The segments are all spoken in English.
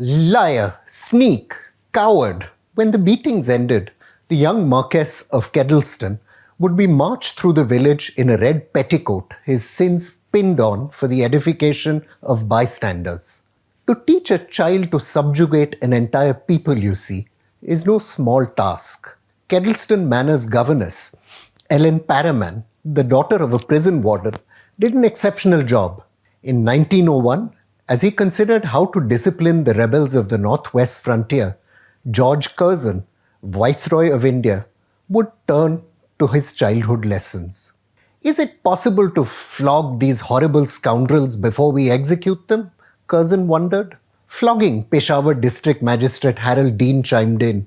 Liar, sneak, coward. When the beatings ended, the young Marquess of Kedleston would be marched through the village in a red petticoat, his sins pinned on for the edification of bystanders. To teach a child to subjugate an entire people, you see, is no small task. Kedleston Manor's governess, Ellen Paraman, the daughter of a prison warden, did an exceptional job. In 1901, as he considered how to discipline the rebels of the northwest frontier, George Curzon, Viceroy of India, would turn to his childhood lessons. Is it possible to flog these horrible scoundrels before we execute them? Curzon wondered. Flogging, Peshawar District Magistrate Harold Deane chimed in,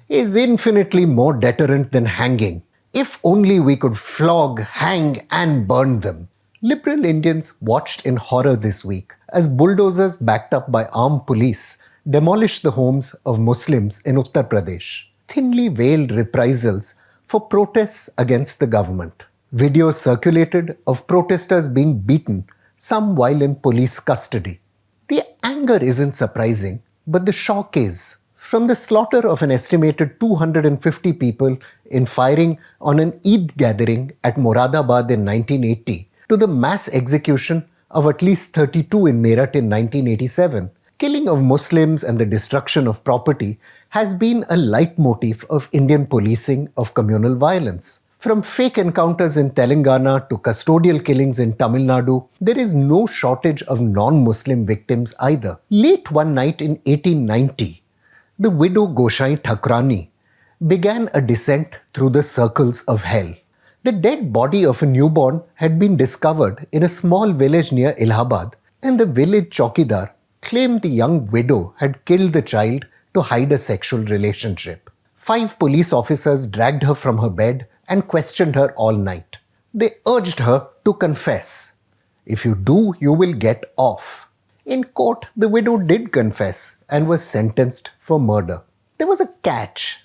is infinitely more deterrent than hanging. If only we could flog, hang and burn them. Liberal Indians watched in horror this week as bulldozers backed up by armed police demolished the homes of Muslims in Uttar Pradesh. Thinly veiled reprisals for protests against the government. Videos circulated of protesters being beaten, some while in police custody. The anger isn't surprising, but the shock is. From the slaughter of an estimated 250 people in firing on an Eid gathering at Moradabad in 1980 to the mass execution of at least 32 in Meerut in 1987, killing of Muslims and the destruction of property has been a leitmotif of Indian policing of communal violence. From fake encounters in Telangana to custodial killings in Tamil Nadu, there is no shortage of non-Muslim victims either. Late one night in 1890, the widow Goshai Thakurani began a descent through the circles of hell. The dead body of a newborn had been discovered in a small village near Allahabad, and the village chowkidar claimed the young widow had killed the child to hide a sexual relationship. 5 police officers dragged her from her bed and questioned her all night. They urged her to confess. If you do, you will get off. In court, the widow did confess and was sentenced for murder. There was a catch.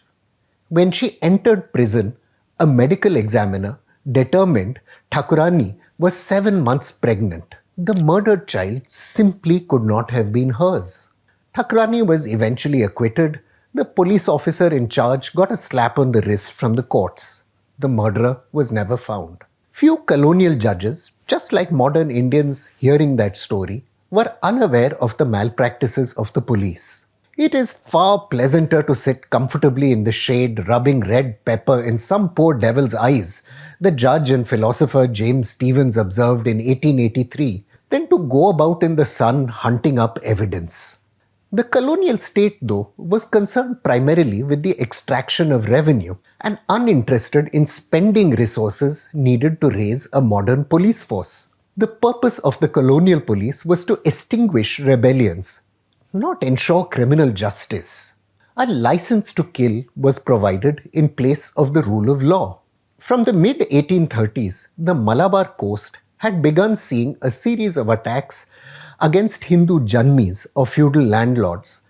When she entered prison, a medical examiner determined Thakurani was 7 months pregnant. The murdered child simply could not have been hers. Thakurani was eventually acquitted. The police officer in charge got a slap on the wrist from the courts. The murderer was never found. Few colonial judges, just like modern Indians hearing that story, were unaware of the malpractices of the police. It is far pleasanter to sit comfortably in the shade rubbing red pepper in some poor devil's eyes, the judge and philosopher James Stephens observed in 1883, than to go about in the sun hunting up evidence. The colonial state, though, was concerned primarily with the extraction of revenue and uninterested in spending resources needed to raise a modern police force. The purpose of the colonial police was to extinguish rebellions, not ensure criminal justice. A license to kill was provided in place of the rule of law. From the mid-1830s, the Malabar coast had begun seeing a series of attacks against Hindu janmis or feudal landlords,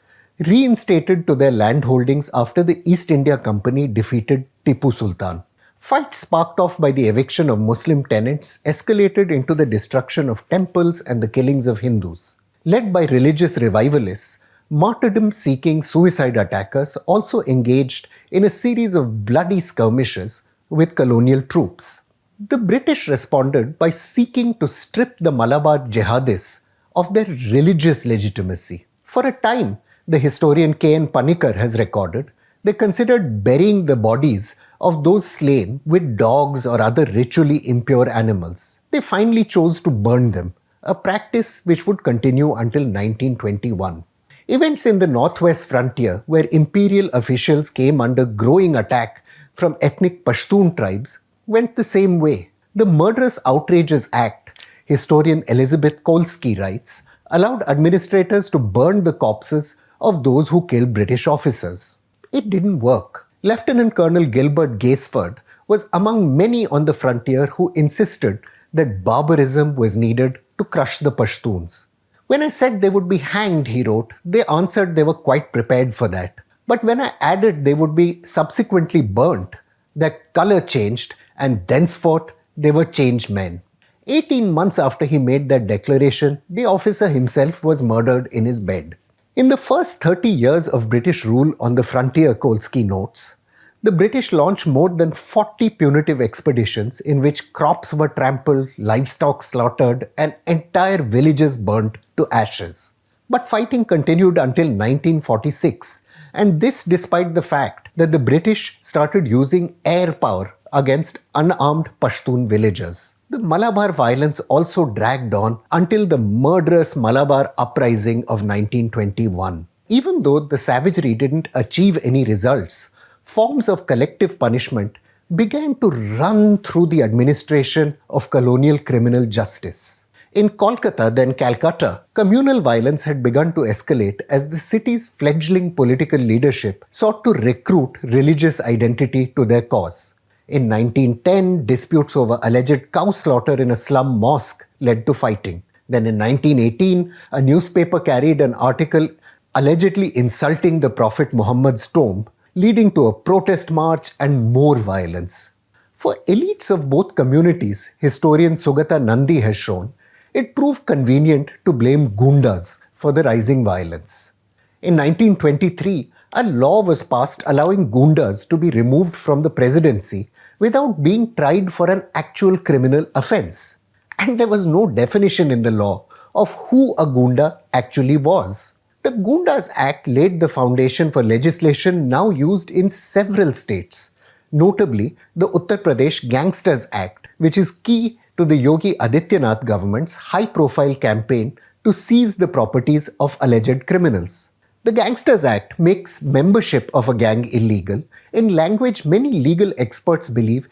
reinstated to their landholdings after the East India Company defeated Tipu Sultan. Fights sparked off by the eviction of Muslim tenants escalated into the destruction of temples and the killings of Hindus. Led by religious revivalists, martyrdom-seeking suicide attackers also engaged in a series of bloody skirmishes with colonial troops. The British responded by seeking to strip the Malabar jihadists of their religious legitimacy. For a time, the historian K.N. Panikkar has recorded, they considered burying the bodies of those slain with dogs or other ritually impure animals. They finally chose to burn them, a practice which would continue until 1921. Events in the northwest frontier, where imperial officials came under growing attack from ethnic Pashtun tribes, went the same way. The Murderous Outrages Act, historian Elizabeth Kolsky writes, allowed administrators to burn the corpses of those who killed British officers. It didn't work. Lieutenant Colonel Gilbert Gaisford was among many on the frontier who insisted that barbarism was needed to crush the Pashtuns. When I said they would be hanged, he wrote, they answered they were quite prepared for that. But when I added they would be subsequently burnt, their color changed and thenceforth they were changed men. 18 months after he made that declaration, the officer himself was murdered in his bed. In the first 30 years of British rule on the frontier, Kolsky notes, the British launched more than 40 punitive expeditions in which crops were trampled, livestock slaughtered, and entire villages burnt to ashes. But fighting continued until 1946, and this despite the fact that the British started using air power against unarmed Pashtun villagers. The Malabar violence also dragged on until the murderous Malabar uprising of 1921. Even though the savagery didn't achieve any results, forms of collective punishment began to run through the administration of colonial criminal justice. In Kolkata, then Calcutta, communal violence had begun to escalate as the city's fledgling political leadership sought to recruit religious identity to their cause. In 1910, disputes over alleged cow slaughter in a slum mosque led to fighting. Then in 1918, a newspaper carried an article allegedly insulting the Prophet Muhammad's tomb, leading to a protest march and more violence. For elites of both communities, historian Sugata Nandi has shown, it proved convenient to blame Goondas for the rising violence. In 1923, a law was passed allowing Goondas to be removed from the presidency without being tried for an actual criminal offence. And there was no definition in the law of who a Goonda actually was. The Goondas Act laid the foundation for legislation now used in several states, notably the Uttar Pradesh Gangsters Act, which is key to the Yogi Adityanath government's high-profile campaign to seize the properties of alleged criminals. The Gangsters Act makes membership of a gang illegal in language many legal experts believe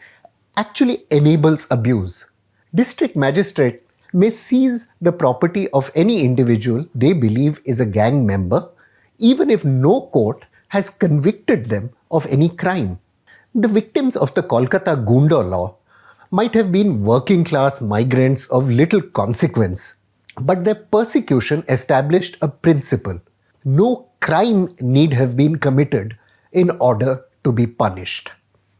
actually enables abuse. District Magistrate may seize the property of any individual they believe is a gang member, even if no court has convicted them of any crime. The victims of the Kolkata Goonda law might have been working-class migrants of little consequence, but their persecution established a principle. No crime need have been committed in order to be punished.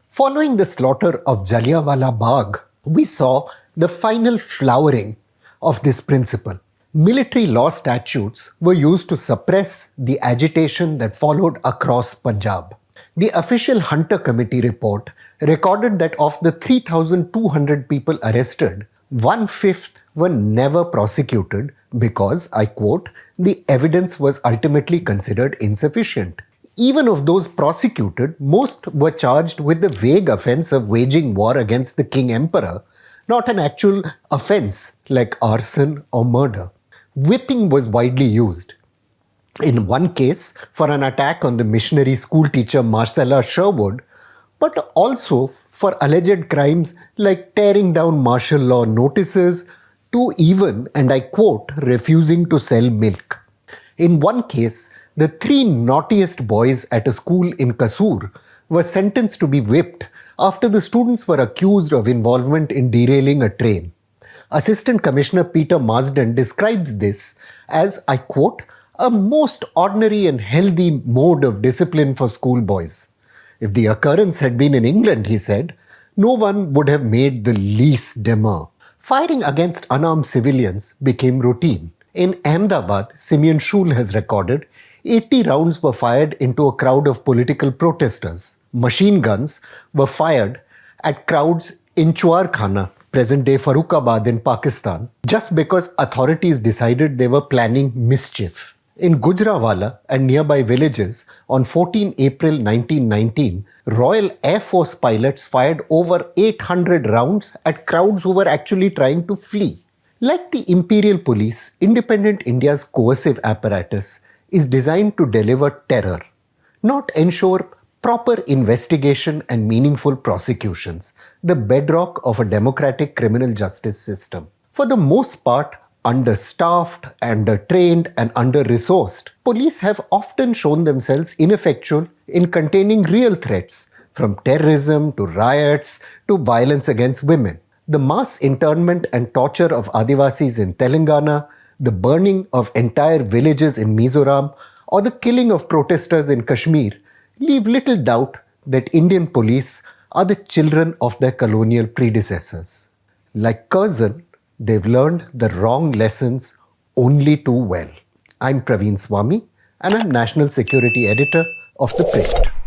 Following the slaughter of Jallianwala Bagh, we saw the final flowering of this principle. Military law statutes were used to suppress the agitation that followed across Punjab. The official Hunter Committee report recorded that of the 3,200 people arrested, 1/5 were never prosecuted because, I quote, the evidence was ultimately considered insufficient. Even of those prosecuted, most were charged with the vague offence of waging war against the King Emperor, not an actual offence like arson or murder. Whipping was widely used. In one case, for an attack on the missionary schoolteacher Marcella Sherwood, but also for alleged crimes like tearing down martial law notices to even, and I quote, refusing to sell milk. In one case, the 3 naughtiest boys at a school in Kasur were sentenced to be whipped after the students were accused of involvement in derailing a train. Assistant Commissioner Peter Marsden describes this as, I quote, a most ordinary and healthy mode of discipline for schoolboys. If the occurrence had been in England, he said, no one would have made the least demur. Firing against unarmed civilians became routine. In Ahmedabad, Simeon Shul has recorded 80 rounds were fired into a crowd of political protesters. Machine guns were fired at crowds in Chuarkhana, present-day Farrukhabad in Pakistan, just because authorities decided they were planning mischief. In Gujranwala and nearby villages, on 14 April 1919, Royal Air Force pilots fired over 800 rounds at crowds who were actually trying to flee. Like the Imperial Police, independent India's coercive apparatus is designed to deliver terror, not ensure proper investigation and meaningful prosecutions, the bedrock of a democratic criminal justice system. For the most part, understaffed, undertrained, and under-resourced, police have often shown themselves ineffectual in containing real threats, from terrorism to riots to violence against women. The mass internment and torture of Adivasis in Telangana, the burning of entire villages in Mizoram, or the killing of protesters in Kashmir leave little doubt that Indian police are the children of their colonial predecessors. Like Curzon, they've learned the wrong lessons only too well. I'm Praveen Swami, and I'm National Security Editor of ThePrint.